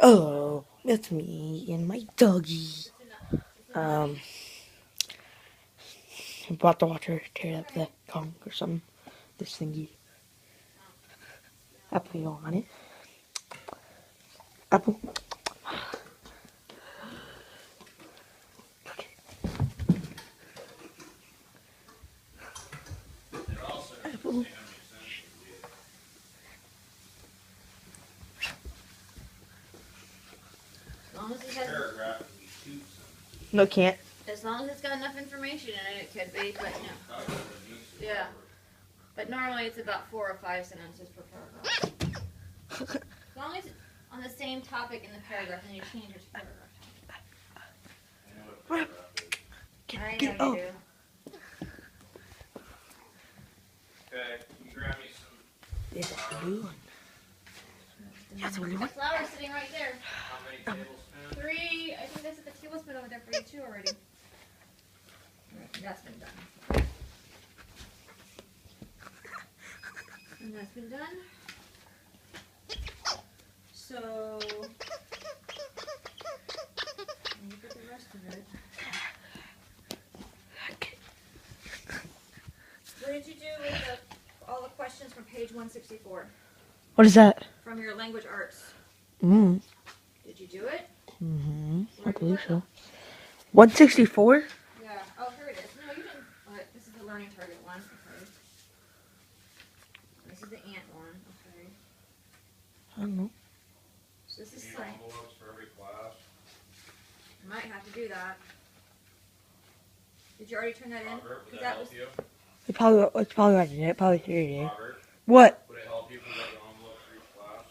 Oh, it's me and my doggy. Um, I brought the water, tear up the Kong or something. This thingy. Apple, you want it? Apple. Okay. Apple. As long as it has, No, can't. as long as it's got enough information in it, it could be, but no. Yeah. But normally it's about 4 or 5 sentences per paragraph. As long as it's on the same topic in the paragraph, and you change it to paragraph topic. I Get know up. you do. Okay, you grab me some. This is the blue one. That's the blue The one. flower's sitting right there. How many tablespoons? 3, I think that's at the tablespoon over there for you too already. That's been done. And that's been done. So, let me get the rest of it. Okay. What did you do with all the questions from page 164 What is that? from your language arts? Mm. Did you do it? Mm-hmm. I Where'd you believe put so. them? 164? Yeah. Oh, here it is. No, you didn't. This is the learning target one. Okay. This is the ant one. Okay. I don't know. So this is You need science. envelopes for every class. Might have to do that. Did you already turn that in? Robert, would 'Cause that that was. help you? It's probably what I did. Probably 3 Robert, What? would it help you if we got the envelope for each class?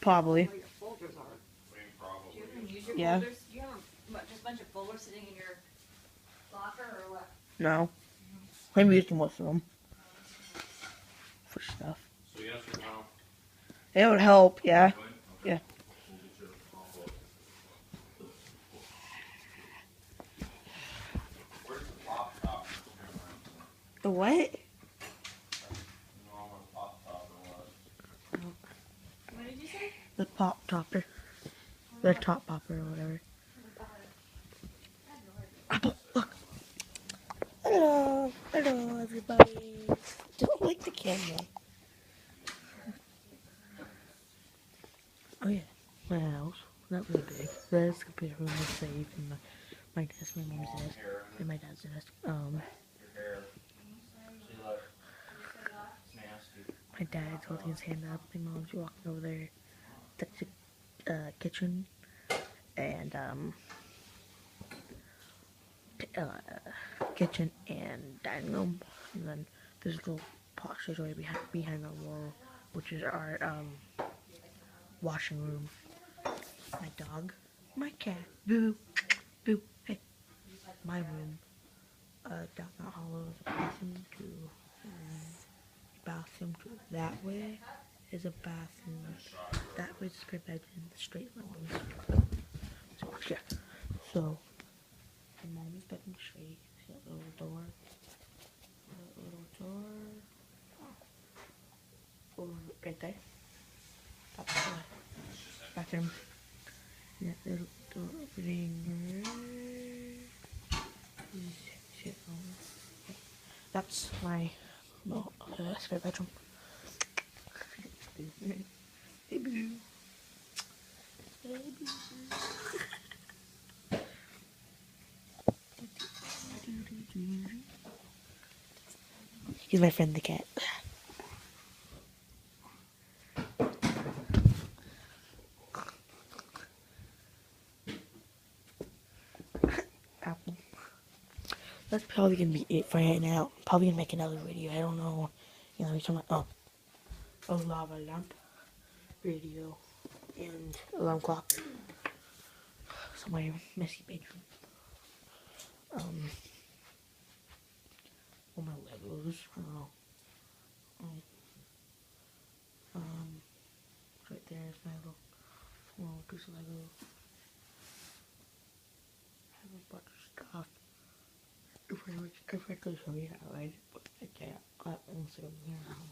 Probably. Where your folders are. I mean, Do probably. you even use your Yeah. folders? Do you have just a bunch of folders sitting in your locker or what? No. I'm using most of them. For stuff. So yes or no? It would help, yeah. Would? Yeah. Okay. We'll get your envelope. Where's the pop top? The what? You know what a pop topper was. What did you say? The pop topper. The top popper or whatever. Apple, look. Hello. Hello, everybody. Don't like the camera. Oh, yeah. My house. Not really big. This computer room is safe. And my desk, my mom's desk, Hair in and my dad's desk. your hair. See, look. It's nasty. My dad's holding his hand up. My mom's walking over there. That's the kitchen. And, kitchen and dining room. And then there's a little posture area behind the wall, which is our, washing room. My dog. My cat. Boo. Boo. Hey. My room. Down that hollow is a bathroom to that way is a bathroom. That way is a spare bedroom, the straight line. So yeah. So my mom's bedroom straight. See that little door? That little door. Oh, right there. That's the bathroom. And that little door opening. That's my spare bedroom. Hey, boo. Hey, boo. He's my friend, the cat. Apple. That's probably gonna be it for right now. Probably gonna make another video. I don't know. You know, talking about a lava lamp video and alarm clock. So my messy bedroom. All my Legos. I don't know. Right there is my little piece of Lego. I have a bunch of stuff. If I could show you that, right? But I can't. I'll Instagram here. I don't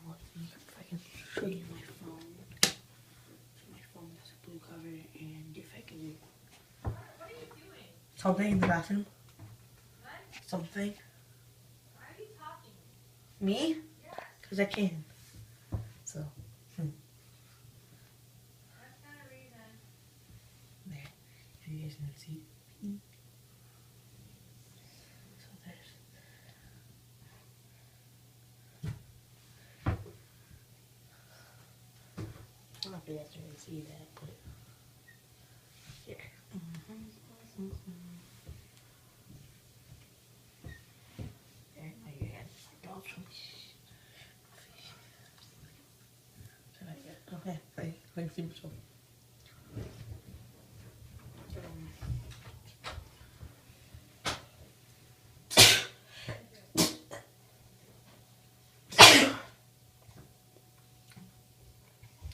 know. something in the bathroom? What? Something? Why are you talking? Me? Yes. Because I can. So, That's not a reason. there. If you guys can see. So there's. I don't know if you guys can really see that, but here. There, now you got dogs from so I got, okay, I can see myself.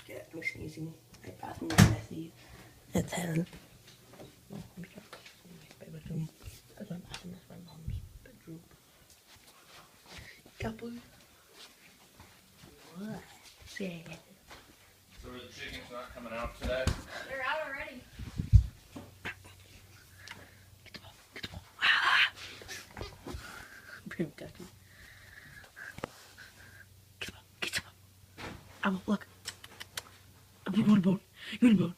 Yeah, I'm sneezing. My bathroom is messy. It's hell. No, let me try. My bedroom. That's my bathroom. That's my mom's bedroom. Couple. What? Say. So are the chickens not coming out today? They're out already. Pretty ducky. Get up. I'm look. You want a bone? You want a bone?